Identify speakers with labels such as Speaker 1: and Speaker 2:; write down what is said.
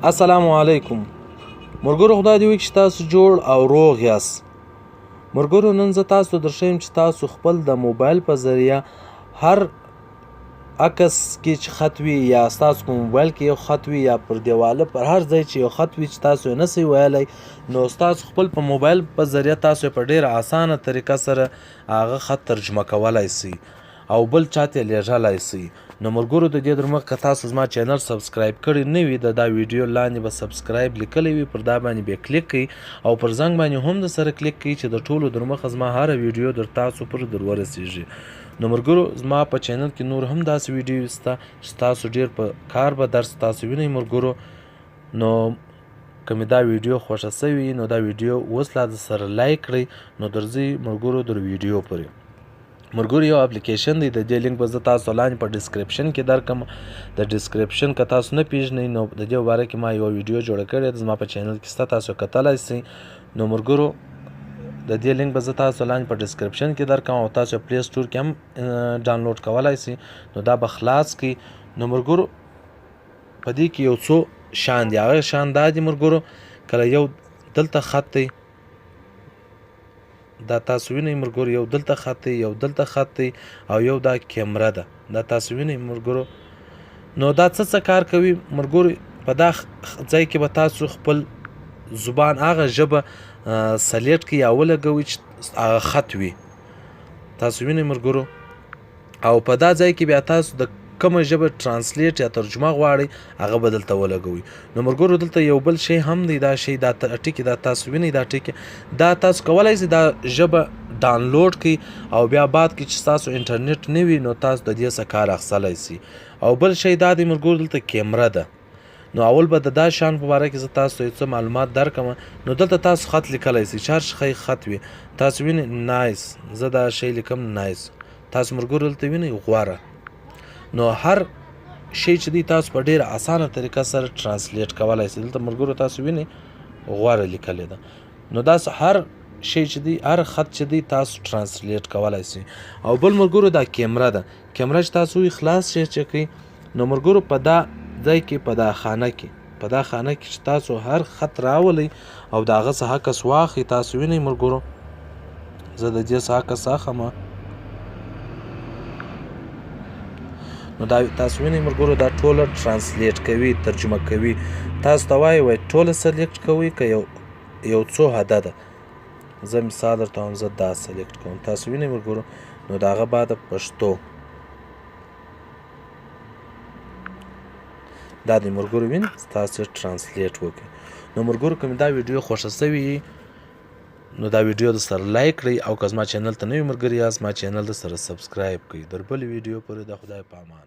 Speaker 1: السلام علیکم مرګرو خدای دې وکړي چې تاسو جوړ او روغ یاست. مرګرو نن زه تاسو درښیم چې تاسو خپل د موبایل په ذریعه هر عکس کې چې خط وي یا ستاسو په موبایل کې یو خط وي یا پر دیواله پر هر ځای چې یو خط وي چې تاسو یې نسئ ویلی، نو ستاسو خپل په موبایل په ذریعه تاسو په ډېره اسانه طریقه سره هغه خط ترجمه کولی سئ او بل چاته یې لیږلی سئ. نو ملګرو د دې در مخکې که تاسو زما چینل سبسکرایب کړی نه وي د دا ویډیو لاندې به سبسکرایب لیکلی وي، پر دا باندې بیا کلیک کړئ او پر زنګ باندې هم د سره کلیک کړئ چې د ټولو در مخه زما هره ویډیو در تاسو پر در ورسیږي. نو ملګرو زما په چینل کې نور هم داسې ویډیو شته چې تاسو ډېر په کار به درس تاسو وینئ ملګرو. نو که مې دا ویډیو خوښه سوي نو دا ویډیو اوس لا د سره لایک کړئ. نو درځئ ملګرو در ویډیو پورې. مرګرو یو اپلیکیشن دی، د دې لینک به زه تاسو لاندې په ډسکرپشن کې درکم. د ډسکرپشن که تاسو نه پیژنئ نو د دې باره کې ما یوه ویډیو جوړه کړې ده، زما په چینل کې شته، تاسو کتلی سئ. نو مرګرو د دې لینک به زه تاسو لاندې په ډسکرپشن کې درکم او تاسو پلی سټور کې هم ډاونلوډ کولی سئ. نو دا به خلاص کړئ. نو مرګرو په دې کې یو څو شیان دي، هغه شیان دا دي مرګرو، کله یو دلته خط دی، دا تاسو وینئ مرګرو، یو دلته خط دی، یو دلته خط دی او یو دا کیمره ده، دا تاسو وینئ مرګرو. نو دا څه کار کوي مرګرو؟ په دا ځای کې به تاسو خپل زبان هغه ژبه سلیکټ کړئ یا ولګوئ چې هغه خط وي، تاسو وینئ مرګرو. او په دا ځای کې بیا تاسو د کومه ژبه ترانسلیټ یا ترجمه غواړئ هغه به دلته ولګوئ. نو مرګرو دلته یو بل شی هم دی، دا شی دا ټکي دا تاسو وینئ، دا ټکي دا تاسو کولی سئ دا ژبه ډاونلوډ کړئ او بیا بعد کې چې ستاسو انټرنیټ نه وي نو تاسو د دې څخه کار اخیستلی سئ. او بل شی دا دی مرګرو دلته کیمره ده. نو اول به د دا شیانو په باره کې زه تاسو ته یو څه معلومات درکړم. نو دلته تاسو خط لیکلی سئ، چې هر شی خط وي، تاسو وینئ نایس، زه دا شی لیکم نایس، تاسو مرګرو دلته وینئ غوره. نو هر شی چې دی تاسو په ډېره اسانه طریقه سره ترانسلیټ کولی سئ. دلته ملګرو تاسو وینئ غوره لیکلې ده. نو داسې هر شی چې دی، هر خط چې دی تاسو ترانسلیټ کولی سئ. او بل ملګرو دا کیمره ده، کیمره چې تاسو وی خلاص شی چې کوئ. نو ملګرو په دا ځای کې په دا خانه کې چې تاسو هر خط راولئ او د هغه څخه عکس واخلئ، تاسو وینئ ملګرو زه د دې څخه عکس اخلم. نو دا تاسو وینئ ملګرو دا ټوله ترانسلیټ کوي، ترجمه کوي. تاسو ته وایي ټوله سلیکټ کوئ که یو څو عدده. زه مثال درته وایم، زه دا سلیکټ کوم، تاسو وینئ ملګرو. نو د هغه بعد پښتو دا دی ملګرو، وینئ تاسو ترانسلیټ وکړئ. نو ملګرو که مې دا ویډیو خوښه سوي نو دا ویډیو د سره لایک کړئ او که زما چینل ته نوي ملګري یاست زما چینل د سره سبسکرایب کړئ. در بلې ویډیو پورې د خدای په امان.